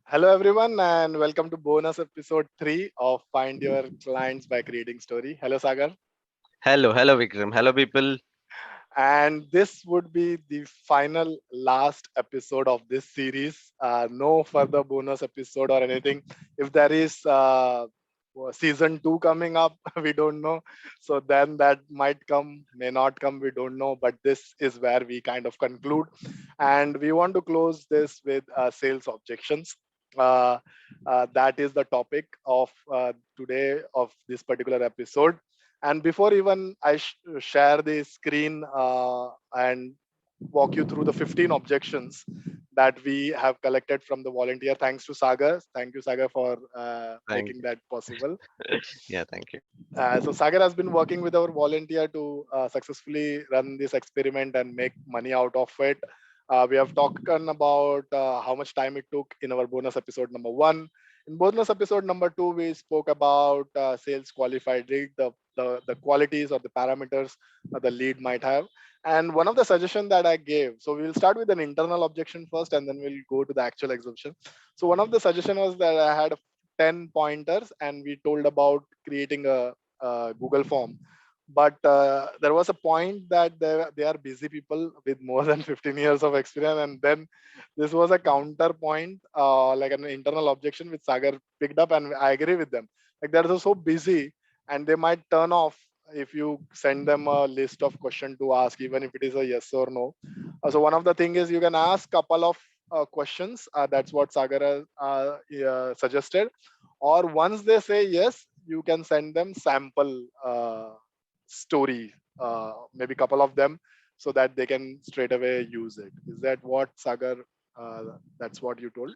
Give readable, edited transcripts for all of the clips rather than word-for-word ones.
Hello, everyone, and welcome to bonus episode 3 of Find Your Clients by Creating Story. Hello, Sagar. Hello, Vikram. Hello, people. And this would be the final last episode of this series. No further bonus episode or anything. If there is season 2 coming up, we don't know. So then that might come, may not come, we don't know. But this is where we kind of conclude. And we want to close this with sales objections. Uh, that is the topic of today of this particular episode. And before even I share the screen and walk you through the 15 objections that we have collected from the volunteer, thanks to Sagar. Thank you, Sagar, for Thank making that possible. you. Yeah, thank you. So Sagar has been working with our volunteer to successfully run this experiment and make money out of it. We have talked about how much time it took in our bonus episode number 1. In bonus episode number 2, we spoke about sales qualified lead, the qualities or the parameters the lead might have. And one of the suggestions that I gave, so we will start with an internal objection first, and then we'll go to the actual exception. So one of the suggestion was that I had 10 pointers, and we told about creating a Google form. But there was a point that they are busy people with more than 15 years of experience. And then this was a counterpoint, like an internal objection which Sagar picked up, and I agree with them. Like they're so busy and they might turn off if you send them a list of question to ask, even if it is a yes or no. So one of the thing is you can ask couple of questions. That's what Sagar has suggested. Or once they say yes, you can send them sample story, maybe couple of them, so that they can straight away use it. Is that what Sagar? That's what you told.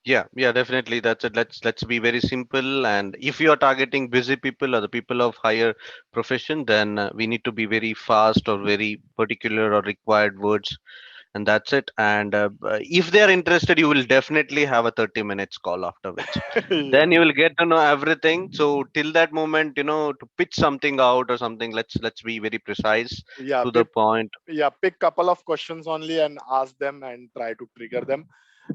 Yeah, definitely. That's it. Let's be very simple. And if you are targeting busy people or the people of higher profession, then we need to be very fast or very particular or required words, and that's it. And if they are interested, you will definitely have a 30 minutes call after which. Then Yeah, you will get to know everything. So till that moment, to pitch something out or something, let's be very precise yeah. to the point. Pick couple of questions only and ask them and try to trigger them.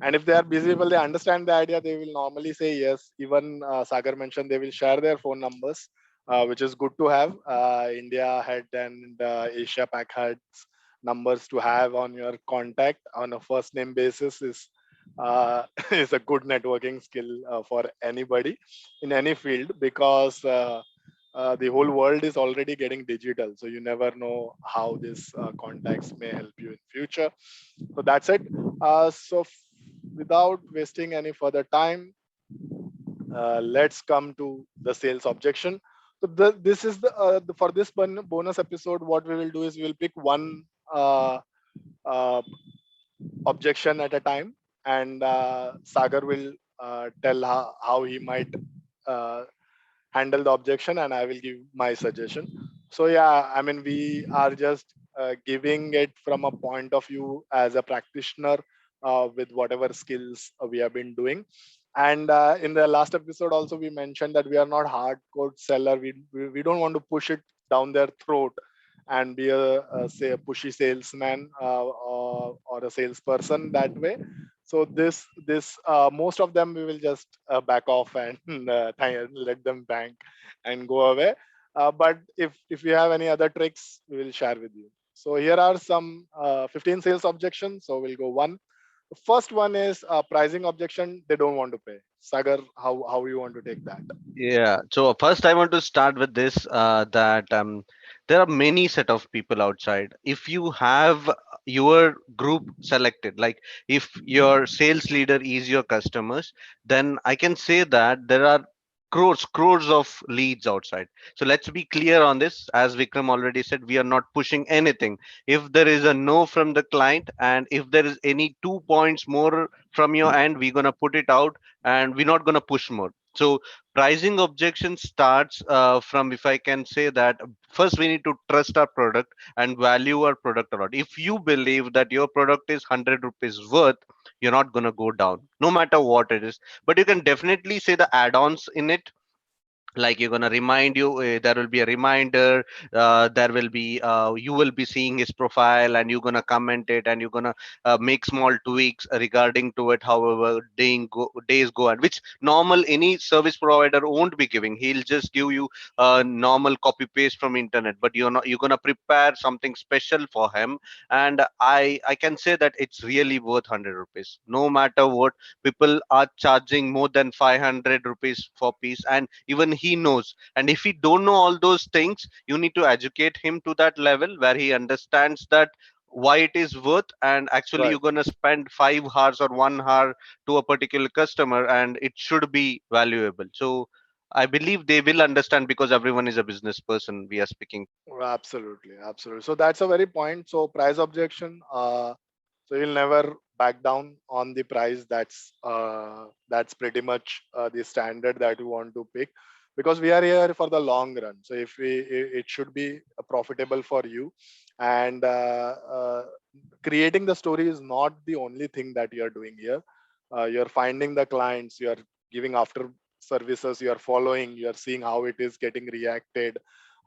And if they are busy, well, they understand the idea, they will normally say yes. Even Sagar mentioned they will share their phone numbers, which is good to have. India head and Asia Pac heads numbers to have on your contact on a first name basis is is a good networking skill for anybody in any field, because the whole world is already getting digital, so you never know how this contacts may help you in future. So that's it. Without wasting any further time, let's come to the sales objection. So this is for this bonus episode, what we will do is we will pick one uh, uh, objection at a time, and Sagar will tell how he might uh, handle the objection, and I will give my suggestion. So yeah, I mean, we are just giving it from a point of view as a practitioner with whatever skills we have been doing. And in the last episode also we mentioned that we are not hardcore seller. We don't want to push it down their throat and be a say a pushy salesman or a salesperson that way. So this most of them we will just back off and let them bank and go away. But if you have any other tricks, we will share with you. So here are some 15 sales objections. So we'll go one. The first one is pricing objection. They don't want to pay. Sagar, how you want to take that? Yeah. So first, I want to start with this that there are many set of people outside. If you have your group selected, like if your sales leader is your customers, then I can say that there are crores of leads outside. So let's be clear on this. As Vikram already said, we are not pushing anything. If there is a no from the client, and if there is any 2 points more from your end, we're gonna put it out, and we're not gonna push more. So pricing objection starts from, if I can say that, first we need to trust our product and value our product a lot. If you believe that your product is 100 rupees worth, you're not going to go down no matter what it is. But you can definitely say the add-ons in it, like you're going to remind you, there will be a reminder, there will be you will be seeing his profile and you're going to comment it, and you're going to make small tweaks regarding to it, however days go, and which normal any service provider won't be giving. He'll just give you a normal copy paste from internet, but you're going to prepare something special for him. And I can say that it's really worth 100 rupees, no matter what. People are charging more than 500 rupees for piece, and even he knows. And if he don't know all those things, you need to educate him to that level where he understands that why it is worth. And actually Right. you're going to spend 5 hours or 1 hour to a particular customer, and it should be valuable. So I believe they will understand, because everyone is a business person we are speaking. Absolutely, absolutely. So that's a very point. So price objection. So you'll never back down on the price. That's pretty much the standard that you want to pick, because we are here for the long run. So if it should be profitable for you, and creating the story is not the only thing that you are doing here. You're finding the clients. You are giving after services. You are following. You are seeing how it is getting reacted,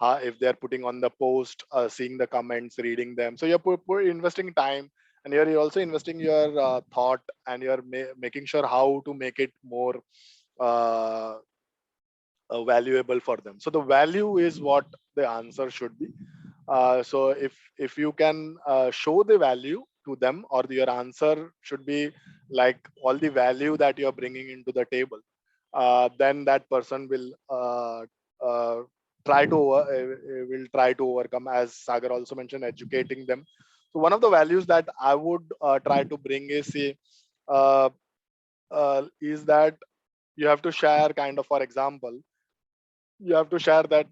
if they're putting on the post, seeing the comments, reading them. So you're investing time, and you're also investing your thought, and you're making sure how to make it more uh, valuable for them. So the value is what the answer should be. So if you can show the value to them, or your answer should be like all the value that you're bringing into the table, then that person uh, will try to overcome, as Sagar also mentioned, educating them. So one of the values that I would try to bring uh, is that you have to share, kind of, for example, you have to share that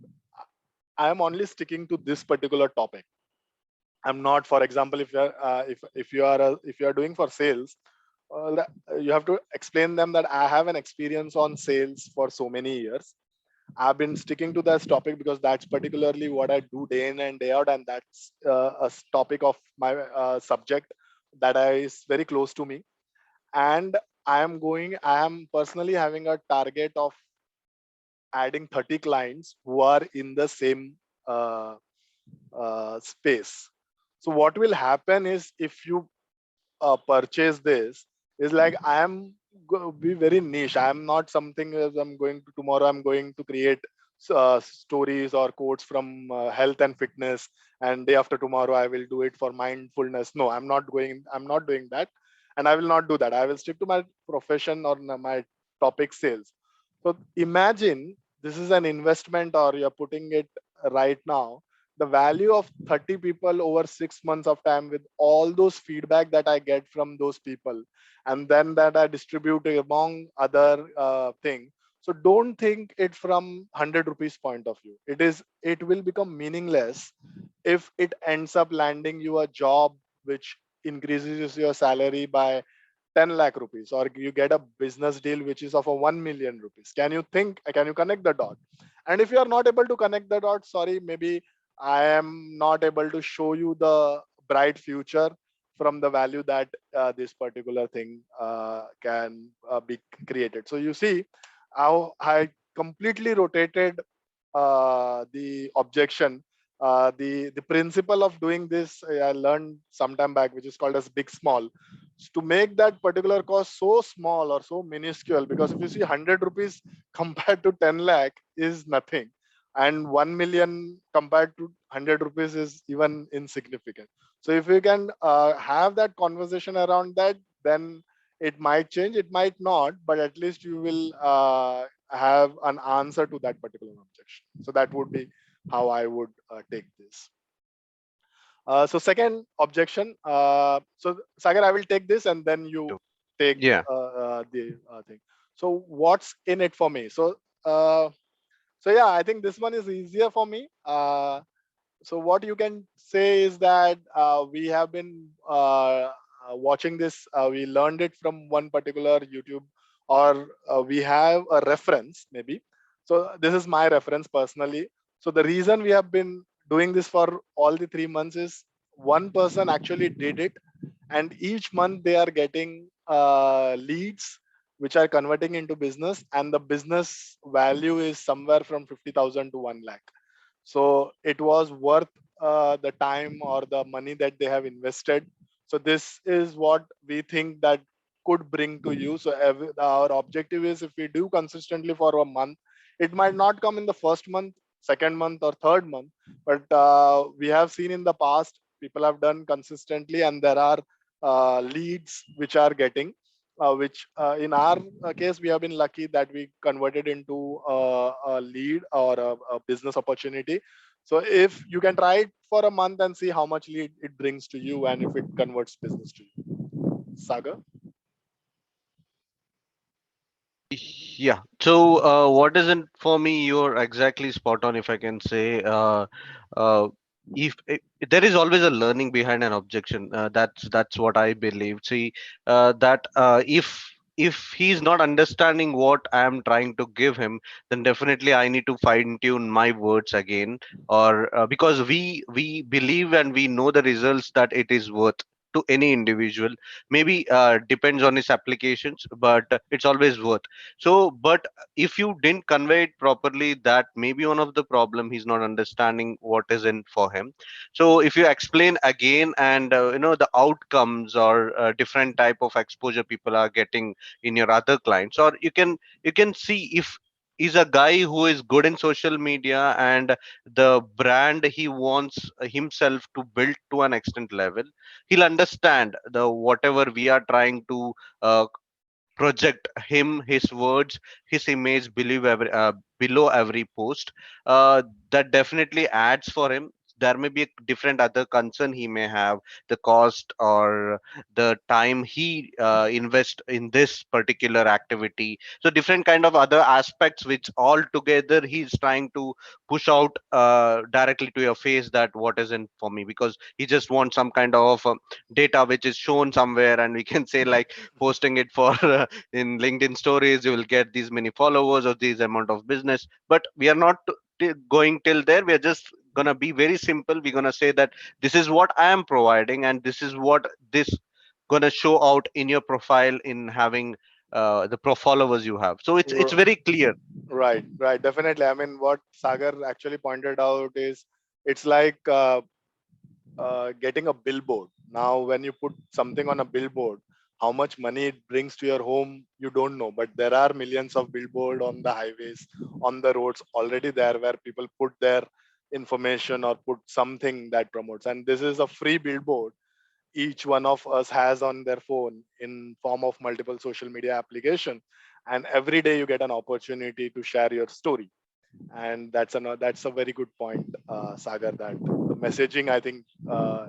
I am only sticking to this particular topic. I'm not, for example, if you are doing for sales, you have to explain them that I have an experience on sales for so many years. I've been sticking to this topic because that's particularly what I do day in and day out, and that's topic of my subject is very close to me. And I am personally having a target of adding 30 clients who are in the same uh, space. So what will happen is, if you purchase this, is like I am be very niche. I am not something as I'm going to tomorrow. I'm going to create stories or quotes from health and fitness, and day after tomorrow I will do it for mindfulness. No, I'm not going. I'm not doing that, and I will not do that. I will stick to my profession or my topic, sales. So imagine this is an investment, or you're putting it right now, the value of 30 people over 6 months of time, with all those feedback that I get from those people, and then that I distribute among other thing. So don't think it from 100 rupees point of view. It will become meaningless if it ends up landing you a job which increases your salary by 10 lakh rupees, or you get a business deal which is of a 1 million rupees. Can you connect the dot? And if you are not able to connect the dot, sorry, maybe I am not able to show you the bright future from the value that this particular thing can be created. So you see how I completely rotated the objection. The principle of doing this, I learned sometime back, which is called as big small, to make that particular cost so small or so minuscule. Because if you see 100 rupees compared to 10 lakh is nothing, and 1 million compared to 100 rupees is even insignificant. So if you can have that conversation around that, then it might change, it might not, but at least you will have an answer to that particular objection. So that would be how I would take this. So second objection. So Sagar, I will take this, and then you take Yeah. the thing. So what's in it for me? Uh, so yeah, I think this one is easier for me. So what you can say is that we have been watching this. We learned it from one particular YouTube, or we have a reference maybe. So this is my reference personally. So the reason we have been doing this for all the 3 months is one person actually did it, and each month they are getting leads which are converting into business, and the business value is somewhere from 50,000 to 1 lakh. So it was worth the time or the money that they have invested. So this is what we think that could bring to you. So our objective is, if we do consistently for a month, it might not come in the first month, second month, or third month, but we have seen in the past people have done consistently, and there are leads which are getting, which in our case we have been lucky that we converted into a lead or a business opportunity. So if you can try it for a month and see how much lead it brings to you, and if it converts business to you. Saga. Yeah. So, what isn't for me, you're exactly spot on, if I can say. Uh, if there is always a learning behind an objection, that's what I believe. See, that if he's not understanding what I'm trying to give him, then definitely I need to fine tune my words again, or because we believe and we know the results that it is worth to any individual. Maybe depends on his applications, but it's always worth. So, but if you didn't convey it properly, that may be one of the problem. He's not understanding what is in for him. So if you explain again, and the outcomes or different type of exposure people are getting in your other clients, or you can see if is a guy who is good in social media, and the brand he wants himself to build to an extent level, he'll understand the whatever we are trying to uh, project him, his words, his image below every post. That definitely adds for him. There may be a different other concern he may have, the cost or the time he invest in this particular activity. So different kind of other aspects which all together he's trying to push out directly to your face, that what is in for me, because he just wants some kind of data which is shown somewhere, and we can say like posting it for in LinkedIn stories, you will get these many followers or these amount of business. But we are not going till there. We are just gonna be very simple. We're gonna say that this is what I am providing, and this is what this gonna show out in your profile in having the pro followers you have. So it's R- very clear. Right, right, definitely. I mean, what Sagar actually pointed out is, it's like getting a billboard. Now, when you put something on a billboard, how much money it brings to your home, you don't know. But there are millions of billboard on the highways, on the roads already there, where people put their information or put something that promotes. And this is a free billboard each one of us has on their phone in form of multiple social media application. And every day you get an opportunity to share your story. And that's a very good point, Sagar, that the messaging, I think,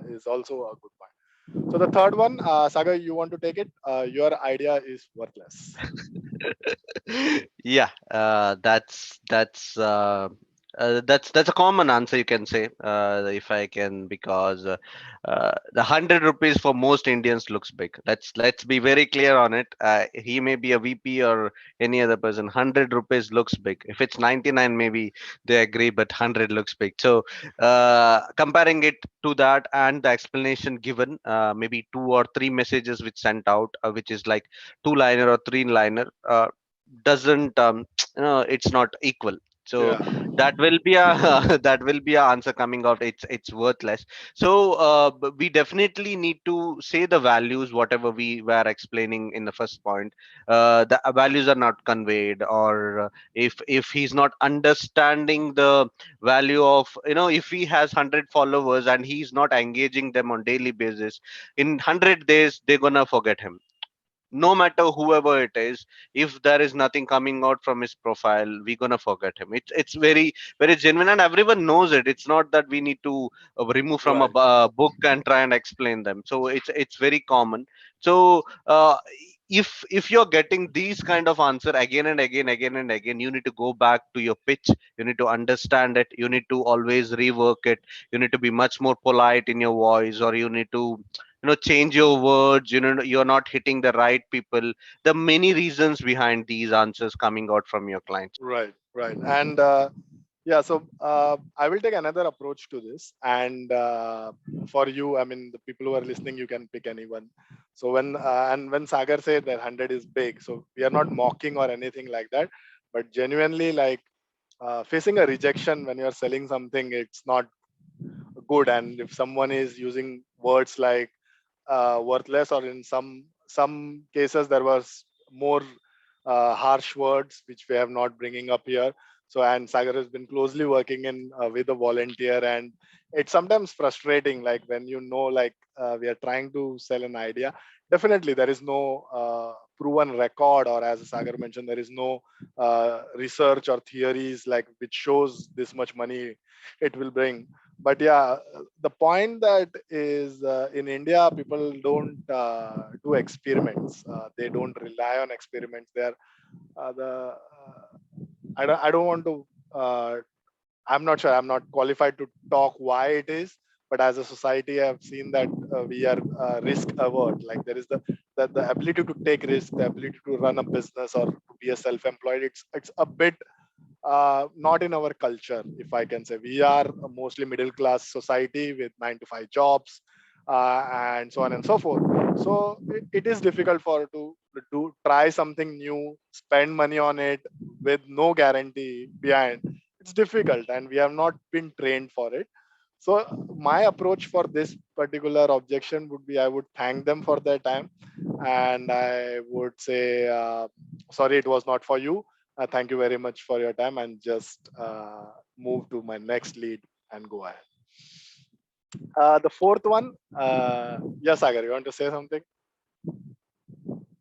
is also a good point. So the third one, Sagar, you want to take it? Your idea is worthless. Yeah, that's a common answer, you can say, if I can, because the 100 rupees for most Indians looks big. Let's be very clear on it. He may be a VP or any other person. 100 rupees looks big. If it's 99, maybe they agree, but 100 looks big. So comparing it to that and the explanation given, maybe two or three messages which sent out, which is like two-liner or three-liner. Doesn't it's not equal. So Yeah. that will be a that will be a answer coming out, it's worthless. So we definitely need to say the values whatever we were explaining in the first point. The values are not conveyed, or if he's not understanding the value of, if he has 100 followers and he's not engaging them on daily basis, in 100 days they're gonna forget him, no matter whoever it is. If there is nothing coming out from his profile, we're gonna forget him. It's very very genuine, and everyone knows it. It's not that we need to remove from a Right. book and try and explain them. So it's very common. So if you're getting these kind of answer again and again, again and again, you need to go back to your pitch. You need to understand it. You need to always rework it. You need to be much more polite in your voice, or you need to change your words. You're not hitting the right people. There are many reasons behind these answers coming out from your clients. Right, right. And yeah, so I will take another approach to this. And for you, I mean, the people who are listening, you can pick anyone. So when Sagar said that 100 is big, so we are not mocking or anything like that, but genuinely, like, facing a rejection when you are selling something, it's not good. And if someone is using words like worthless, or in some cases there was more harsh words which we have not bringing up here. So, and Sagar has been closely working in with a volunteer, and it's sometimes frustrating, like when you know, like, we are trying to sell an idea. Definitely there is no proven record, or as Sagar mentioned, there is no research or theories like which shows this much money it will bring. But yeah, the point that is, in India, people don't do experiments. They don't rely on experiments. They're the I don't want to. I'm not sure. I'm not qualified to talk why it is. But as a society, I've seen that we are risk averse. Like, there is the ability to take risk, the ability to run a business or to be a self-employed. It's a bit not in our culture, if I can say. We are a mostly middle class society with 9 to 5 jobs, and so on and so forth. So it is difficult for to do try something new, spend money on it with no guarantee behind. It's difficult, and we have not been trained for it. So my approach for this particular objection would be, I would thank them for their time, and I would say, sorry, it was not for you. Thank you very much for your time, and just move to my next lead and go ahead. The fourth one, yes, Sagar, you want to say something?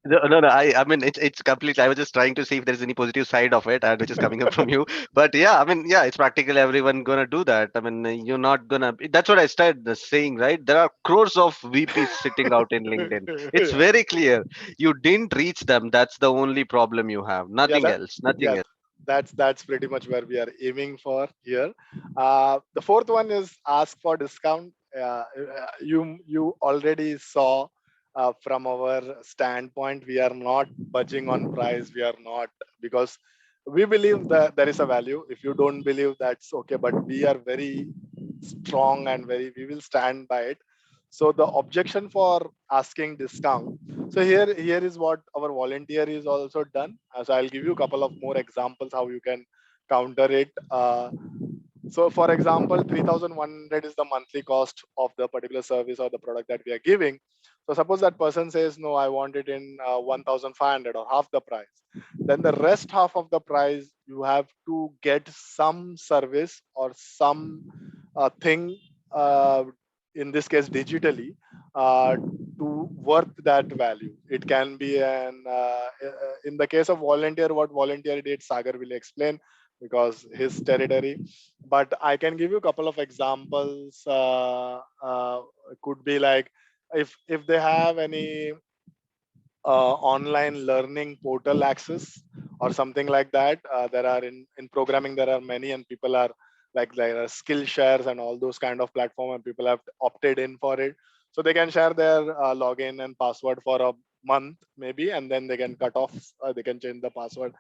No, no, no. I mean, it's completely. I was just trying to see if there's any positive side of it, and which is coming up from you. But yeah, I mean, yeah, it's practically everyone gonna do that. I mean, you're not gonna. That's what I started saying, right? There are crores of VPs sitting out in LinkedIn. It's Yeah, very clear. You didn't reach them. That's the only problem you have. yeah, Nothing that, else. Nothing yeah, else. that's pretty much where we are aiming for here. The fourth one is ask for discount. You already saw, from our standpoint, we are not budging on price. We are not, because we believe that there is a value. If you don't believe, that's okay, but we are very strong and very, we will stand by it. So the objection for asking discount, so here is what our volunteer is also done. So I'll give you a couple of more examples how you can counter it. So for example, 3,100 is the monthly cost of the particular service or the product that we are giving. So suppose that person says, no, I want it in 1,500 or half the price. Then the rest half of the price, you have to get some service or some thing, uh, in this case digitally, to worth that value. It can be in the case of volunteer, what volunteer did, Sagar will explain because his territory. But I can give you a couple of examples. Could be like, if they have any online learning portal access or something like that. There are in programming, there are many, and people are like, there are skill shares and all those kind of platform, and people have opted in for it. So they can share their login and password for a month maybe, and then they can cut off, they can change the password.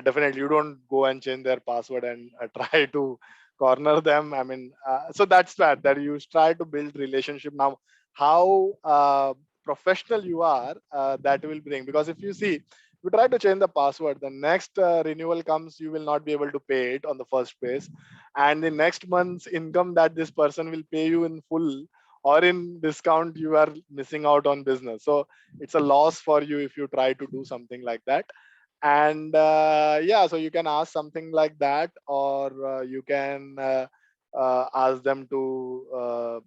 Definitely you don't go and change their password and try to corner them. I mean, so that's that you try to build relationship. Now, how professional you are, that will bring, because if you see, you try to change the password, the next renewal comes, you will not be able to pay it on the first place, and the next month's income that this person will pay you in full or in discount, you are missing out on business. So it's a loss for you if you try to do something like that. And yeah, so you can ask something like that, or you can ask them to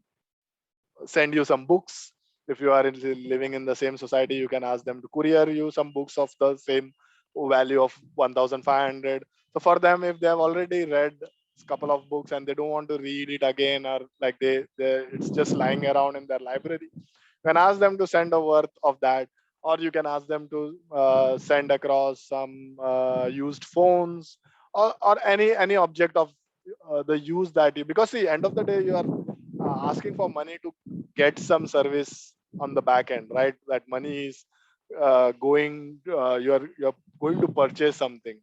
send you some books. If you are living in the same society, you can ask them to courier you some books of the same value of 1,500. So for them, if they have already read a couple of books and they don't want to read it again, or like they it's just lying around in their library, you can ask them to send a worth of that. Or you can ask them to send across some used phones, or any object of the use that you, because see, end of the day, you are asking for money to get some service on the back end, right? That money is going, you're going to purchase something.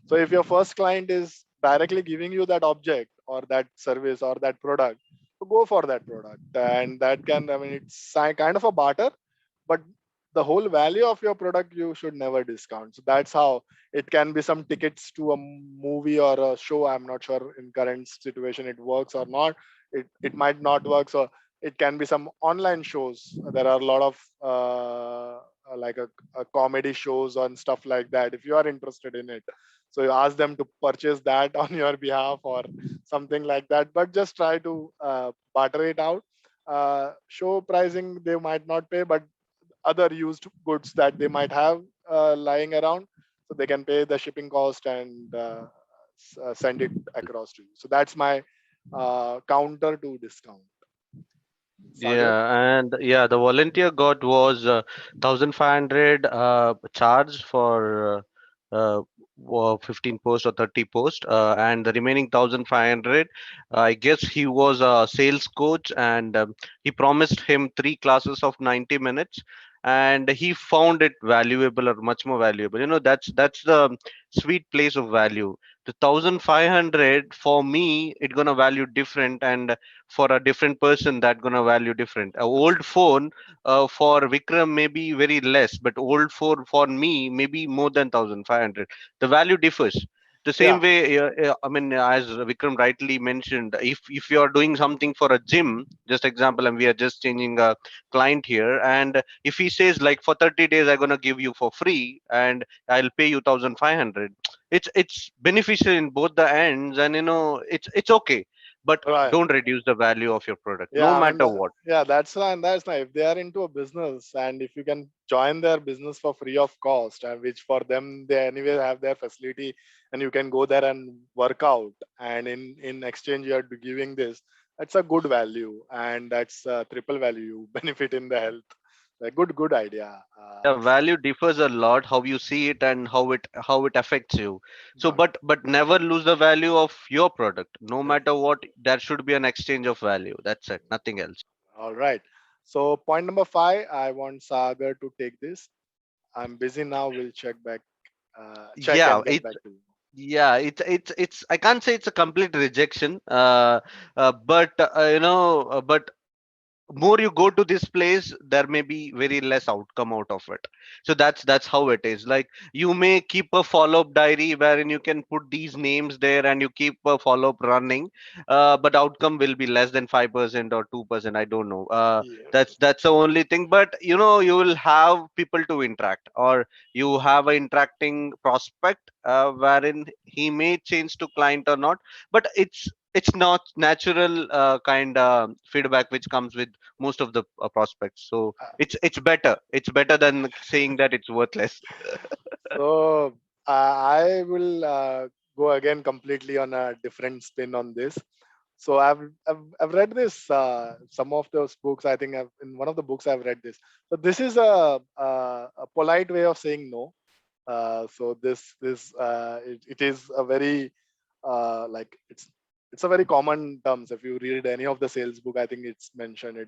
So if your first client is directly giving you that object or that service or that product, so go for that product. And that can, I mean, it's kind of a barter, but the whole value of your product you should never discount. So that's how it can be. Some tickets to a movie or a show, I'm not sure in current situation it works or not. It might not work. So it can be some online shows. There are a lot of like a comedy shows and stuff like that, if you are interested in it. So you ask them to purchase that on your behalf or something like that, but just try to barter it out. Show pricing they might not pay, but other used goods that they might have lying around, so they can pay the shipping cost and send it across to you. So that's my counter to discount. Sagar? Yeah, and yeah, the volunteer got was 1,500 charge for 15 post or 30 post, and the remaining 1,500. I guess he was a sales coach, and he promised him 3 classes of 90 minutes, and he found it valuable or much more valuable. That's the sweet place of value. The 1,500 for me, it gonna value different, and for a different person that gonna value different. A old phone for Vikram may be very less, but old phone for me maybe more than 1,500. The value differs. The Yeah, same way, I mean, as Vikram rightly mentioned, if you are doing something for a gym, just example, and we are just changing a client here, and if he says like for 30 days I'm gonna give you for free and I'll pay you 1,500, it's beneficial in both the ends, and it's okay, but right. don't reduce the value of your product no Yeah, I mean, matter what. yeah, that's right. And that's nice. If they are into a business and if you can join their business for free of cost, and which for them they anyway have their facility, and you can go there and work out, and in exchange you are giving this, that's a good value, and that's a triple value. You benefit in the health. A good idea. Yeah, value differs a lot how you see it and how it affects you. So Right. but never lose the value of your product no Yeah. matter what. There should be an exchange of value, that's it, nothing else. All right. So point number 5, I want Sagar to take this. I'm busy now. We'll check Yeah, and get back to you. it's I can't say it's a complete rejection, but more you go to this place, there may be very less outcome out of it. So that's how it is. Like, you may keep a follow-up diary wherein you can put these names there and you keep a follow-up running, but outcome will be less than 5% or 2%, I don't know. Yes. That's the only thing, but you will have people to interact, or you have a interacting prospect, wherein he may change to client or not, but it's not natural kind of feedback which comes with most of the prospects. So Uh, it's better than saying that it's worthless. So I will go again completely on a different spin on this. So I've read this some of those books. I think in one of the books I've read this. So this is a polite way of saying no. So it is a very like it's a very common terms. If you read any of the sales book, I think it's mentioned.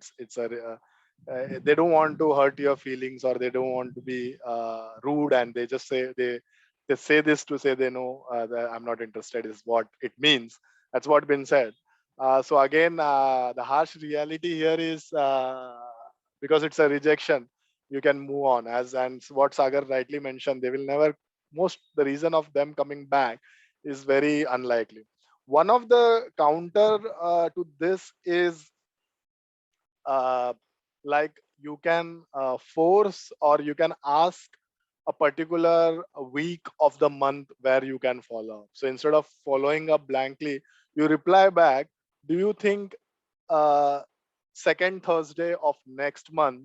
They don't want to hurt your feelings, or they don't want to be rude, and they just say they say this to say they know that I'm not interested is what it means. That's what been said. So again, the harsh reality here is because it's a rejection, you can move on. As and what Sagar rightly mentioned, they will never. Most the reason of them coming back is very unlikely. One of the counter to this is uh, like you can force or you can ask a particular week of the month where you can follow up. So instead of following up blankly, you reply back, do you think uh, second Thursday of next month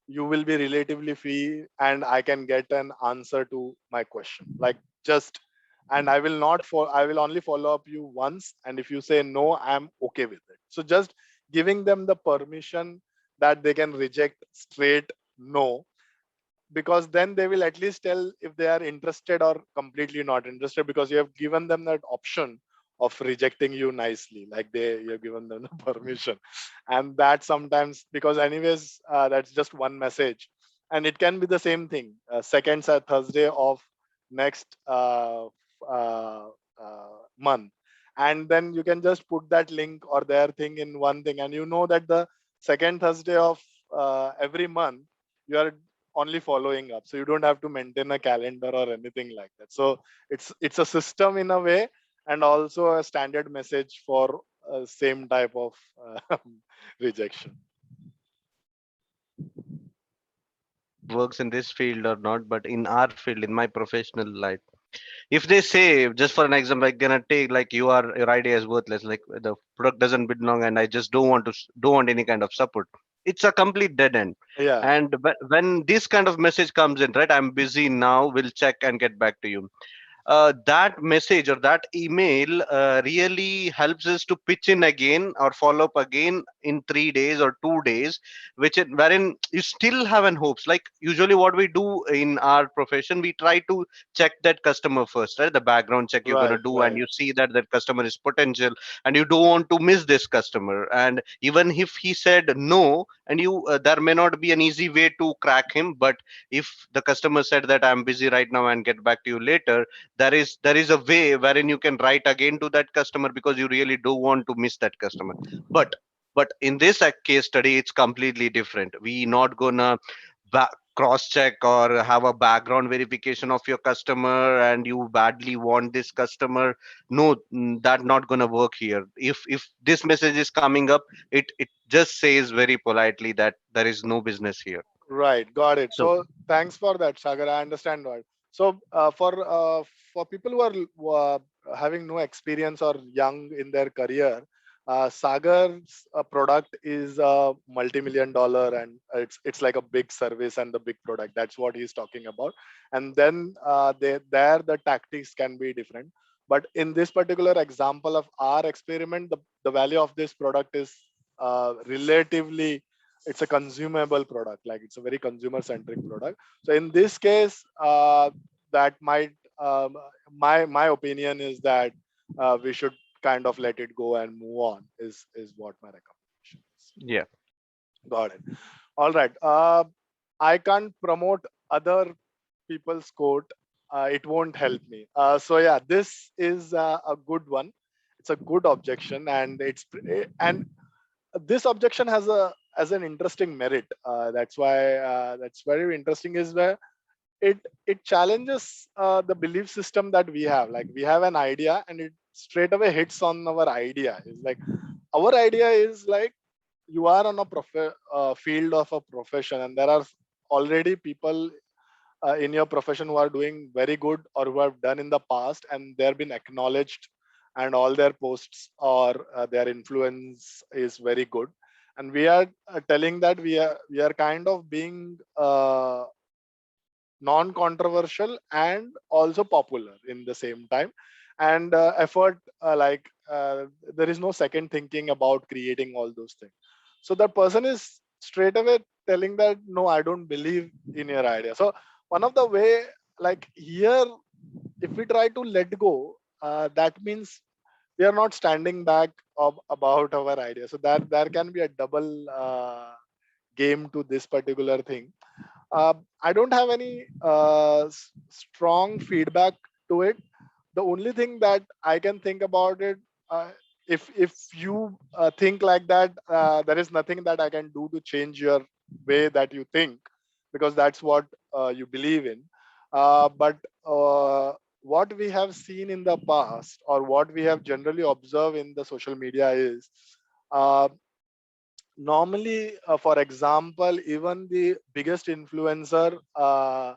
you will be relatively free and I can get an answer to my question? Like, just, and I will not for I will only follow up you once, and if you say no, I'm okay with it. So just giving them the permission that they can reject straight no, because then they will at least tell if they are interested or completely not interested, because you have given them that option of rejecting you nicely, like you have given them the permission. And that sometimes, because anyways that's just one message, and it can be the same thing, second Thursday of next uh, month, and then you can just put that link or their thing in one thing, and you know that the second Thursday of every month you are only following up, so you don't have to maintain a calendar or anything like that. So it's a system in a way, and also a standard message for same type of rejection. Works in this field or not, but in our field, in my professional life, if they say, just for an example, like gonna take, like, your idea is worthless, like the product doesn't belong, and I just don't want any kind of support, it's a complete dead end. Yeah, And when this kind of message comes in, right, I'm busy now, we'll check and get back to you, that message or that email really helps us to pitch in again or follow up again in 3 days or 2 days, wherein you still have an hopes. Like usually, what we do in our profession, we try to check that customer first, right? The background check you're gonna right, do, and right, you see that that customer is potential, and you don't want to miss this customer. And even if he said no, and there may not be an easy way to crack him, but if the customer said that I'm busy right now and get back to you later, there is a way wherein you can write again to that customer, because you really do want to miss that customer. But in this case study, it's completely different. We not gonna cross check or have a background verification of your customer, and you badly want this customer. No, that not gonna work here. If this message is coming up, it just says very politely that there is no business here. right. Got it. So So thanks for that, Sagar. I understand that. So for people who are having no experience or young in their career, Sagar's product is a multi-million dollar, and it's like a big service and the big product. That's what he's talking about. And then there the tactics can be different. But in this particular example of our experiment, the value of this product is relatively, it's a consumable product, like it's a very consumer centric product. So in this case, that might my opinion is that we should kind of let it go and move on, is what my recommendation is. yeah. Got it. All right. I can't promote other people's quote. It won't help me. So yeah, this is a good one. It's a good objection, and and this objection has a as an interesting merit. That's why that's very interesting. Is where it challenges the belief system that we have. Like we have an idea, and it straight away hits on our idea. It's like our idea is like you are on a field of a profession, and there are already people in your profession who are doing very good or who have done in the past, and they've been acknowledged, and all their posts or their influence is very good. And we are telling that we are kind of being non-controversial and also popular in the same time, and effort, there is no second thinking about creating all those things. So that person is straight away telling that no, I don't believe in your idea. So one of the way, like here, if we try to let go, that means we are not standing back about our idea. So that there can be a double game to this particular thing. I don't have any strong feedback to it. The only thing that I can think about it, if you think like that, there is nothing that I can do to change your way that you think, because that's what you believe in. But what we have seen in the past, or what we have generally observed in the social media is, uh, normally, for example, even the biggest influencer uh,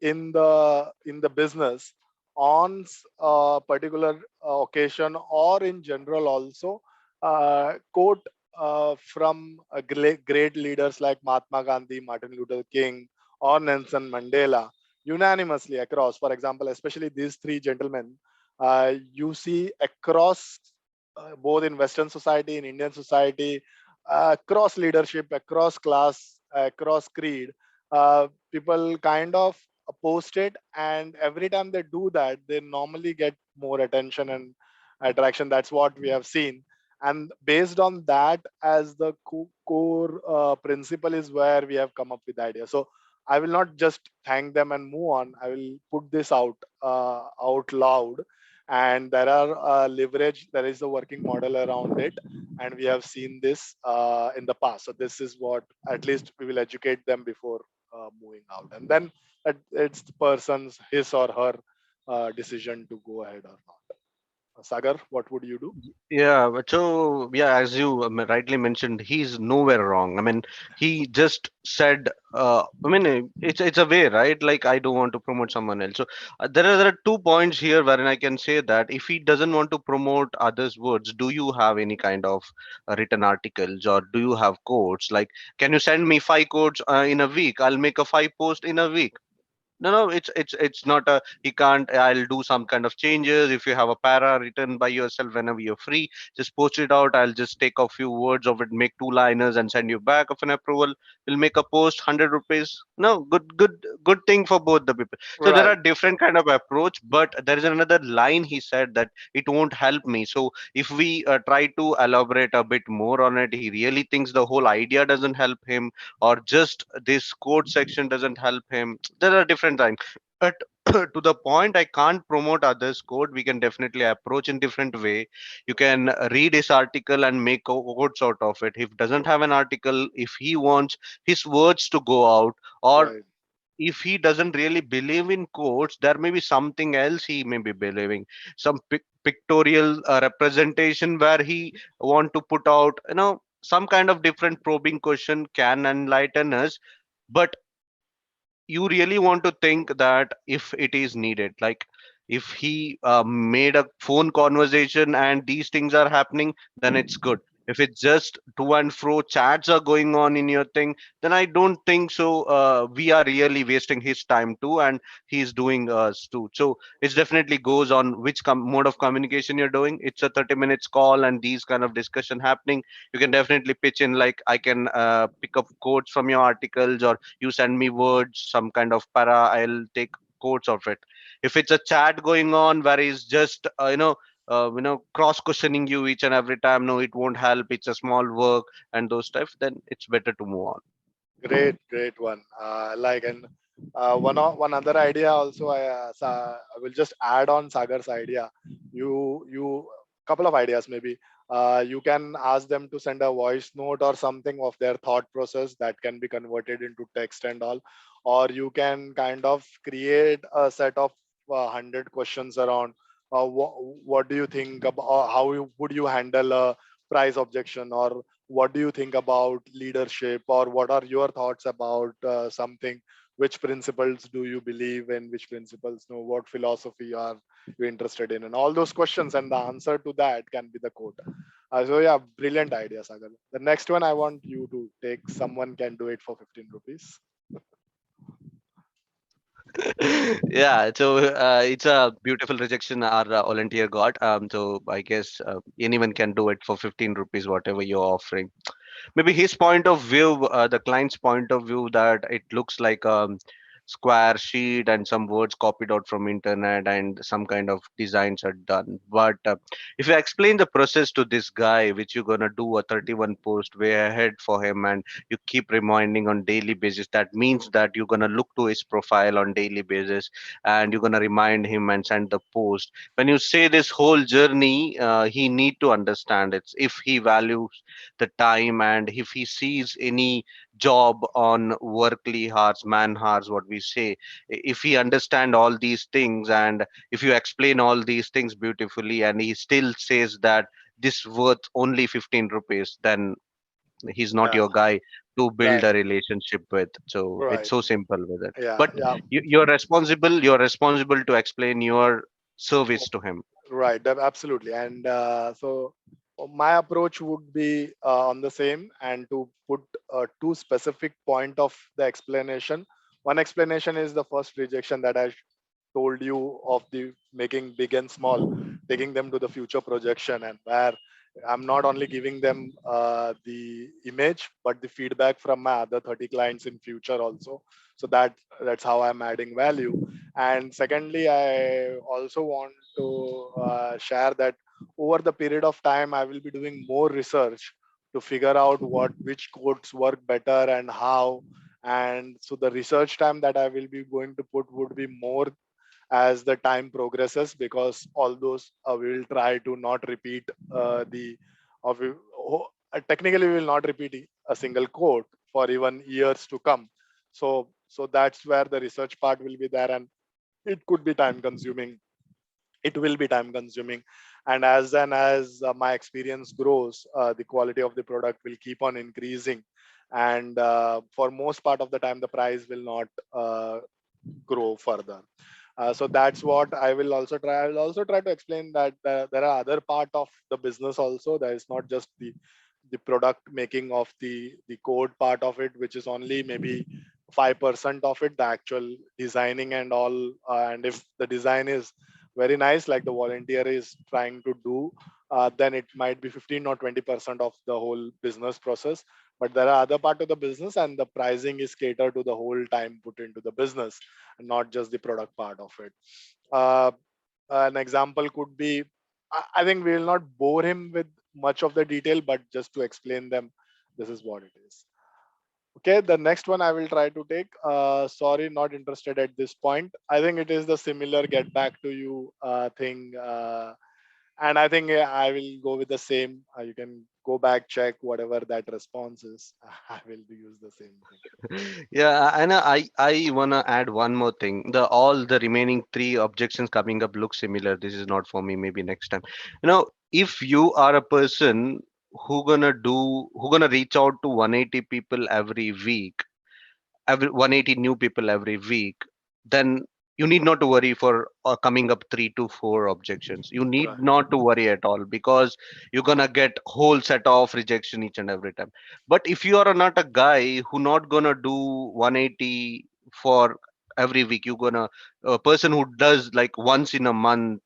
in the business, on a particular occasion or in general also, quote from great leaders like Mahatma Gandhi, Martin Luther King, or Nelson Mandela, unanimously across. For example, especially these three gentlemen, you see across both in Western society, in Indian society, across leadership, across class, across creed, people kind of post it, and every time they do that, they normally get more attention and attraction. That's what we have seen, and based on that as the core principle is where we have come up with the idea. So I will not just thank them and move on. I will put this out loud, and there are leverage, there is a working model around it, and we have seen this in the past. So this is what at least we will educate them before moving out, and then it's the person's, his or her decision to go ahead or not. Sagar, what would you do? Yeah, but so yeah, as you rightly mentioned, he's nowhere wrong. I mean, he just said, I mean, it's a way, right? Like, I don't want to promote someone else. So there are 2 points here wherein I can say that if he doesn't want to promote others' words, do you have any kind of written articles, or do you have quotes? Like, can you send me 5 quotes in a week? I'll make a 5 post in a week. No, no, it's not a, he can't. I'll do some kind of changes. If you have a para written by yourself whenever you're free, just post it out. I'll just take a few words of it, make 2 liners, and send you back of an approval. We'll make a post, 100 rupees. No, good thing for both the people. So there are Right, different kind of approach, but there is another line he said that it won't help me. So if we try to elaborate a bit more on it, he really thinks the whole idea doesn't help him, or just this code section doesn't help him. There are different times, but to the point, I can't promote others code. We can definitely approach in different way. You can read his article and make quotes out of it. If doesn't have an article, if he wants his words to go out, or right, if he doesn't really believe in quotes, there may be something else he may be believing, some pictorial representation where he want to put out, some kind of different probing question can enlighten us. But you really want to think that if it is needed, like if he made a phone conversation and these things are happening, then it's good. If it's just to and fro chats are going on in your thing, then I don't think so. We are really wasting his time too, and he's doing us too. So it definitely goes on which mode of communication you're doing. It's a 30 minutes call and these kind of discussion happening. You can definitely pitch in, like, I can pick up quotes from your articles, or you send me words, some kind of para, I'll take quotes of it. If it's a chat going on where he's just cross questioning you each and every time, no, it won't help, it's a small work and those stuff, then it's better to move on. great, great one. Like, and one other idea also, I will just add on Sagar's idea. You couple of ideas maybe. You can ask them to send a voice note or something of their thought process that can be converted into text and all, or you can kind of create a set of 100 questions around what do you think about, how would you handle a price objection, or what do you think about leadership, or what are your thoughts about something, which principles do you believe in, which principles, no, what philosophy are you interested in, and all those questions, and the answer to that can be the quote. So yeah, brilliant idea, Sagar. The next one I want you to take, someone can do it for 15 rupees. Yeah, so it's a beautiful rejection our volunteer got. So I guess anyone can do it for 15 rupees, whatever you're offering. Maybe his point of view, the client's point of view, that it looks like a square sheet and some words copied out from internet and some kind of designs are done. But if you explain the process to this guy, which you're gonna do a 31 post way ahead for him, and you keep reminding on daily basis, that means that you're gonna look to his profile on daily basis, and you're gonna remind him and send the post. When you say this whole journey, he need to understand it. If he values the time, and if he sees any job on workly hours, man hours, what we say, if he understand all these things, and if you explain all these things beautifully, and he still says that this worth only 15 rupees, then he's not Yeah, your guy to build right, a relationship with. So it's right. so simple with it. Yeah, But yeah. you're responsible to explain your service to him. Right, absolutely. And so my approach would be on the same, and to put two specific point of the explanation. One explanation is the first rejection that I told you of the making big and small, taking them to the future projection, and where I'm not only giving them the image, but the feedback from my other 30 clients in future also. So that's how I'm adding value. And secondly, I also want to share that over the period of time, I will be doing more research to figure out which codes work better and how. And so the research time that I will be going to put would be more, as the time progresses, because all those we will try to not repeat the of technically we will not repeat a single code for even years to come. So that's where the research part will be there, and it could be time consuming. It will be time consuming, and as my experience grows, the quality of the product will keep on increasing, and for most part of the time the price will not grow further. So that's what I will also try. I will also try to explain that there are other part of the business also. There is not just the product making of the code part of it, which is only maybe 5% of it, the actual designing and all. And if the design is very nice, like the volunteer is trying to do, then it might be 15 or 20% of the whole business process. But there are other part of the business, and the pricing is catered to the whole time put into the business, and not just the product part of it. Uh, an example could be, I think we will not bore him with much of the detail, but just to explain them, this is what it is. Okay, the next one I will try to take. Sorry, not interested at this point. I think it is the similar get back to you thing. And I think I will go with the same. You can go back, check whatever that response is. I will use the same thing. Yeah, and I wanna add one more thing. The all the remaining three objections coming up look similar. This is not for me. Maybe next time. If you are a person who gonna reach out to 180 people every week, every 180 new people every week, then you need not to worry for coming up 3 to 4 objections. You need Right. not to worry at all, because you're gonna get whole set of rejection each and every time. But if you are not a guy who not gonna do 180 for every week, you're gonna a person who does like once in a month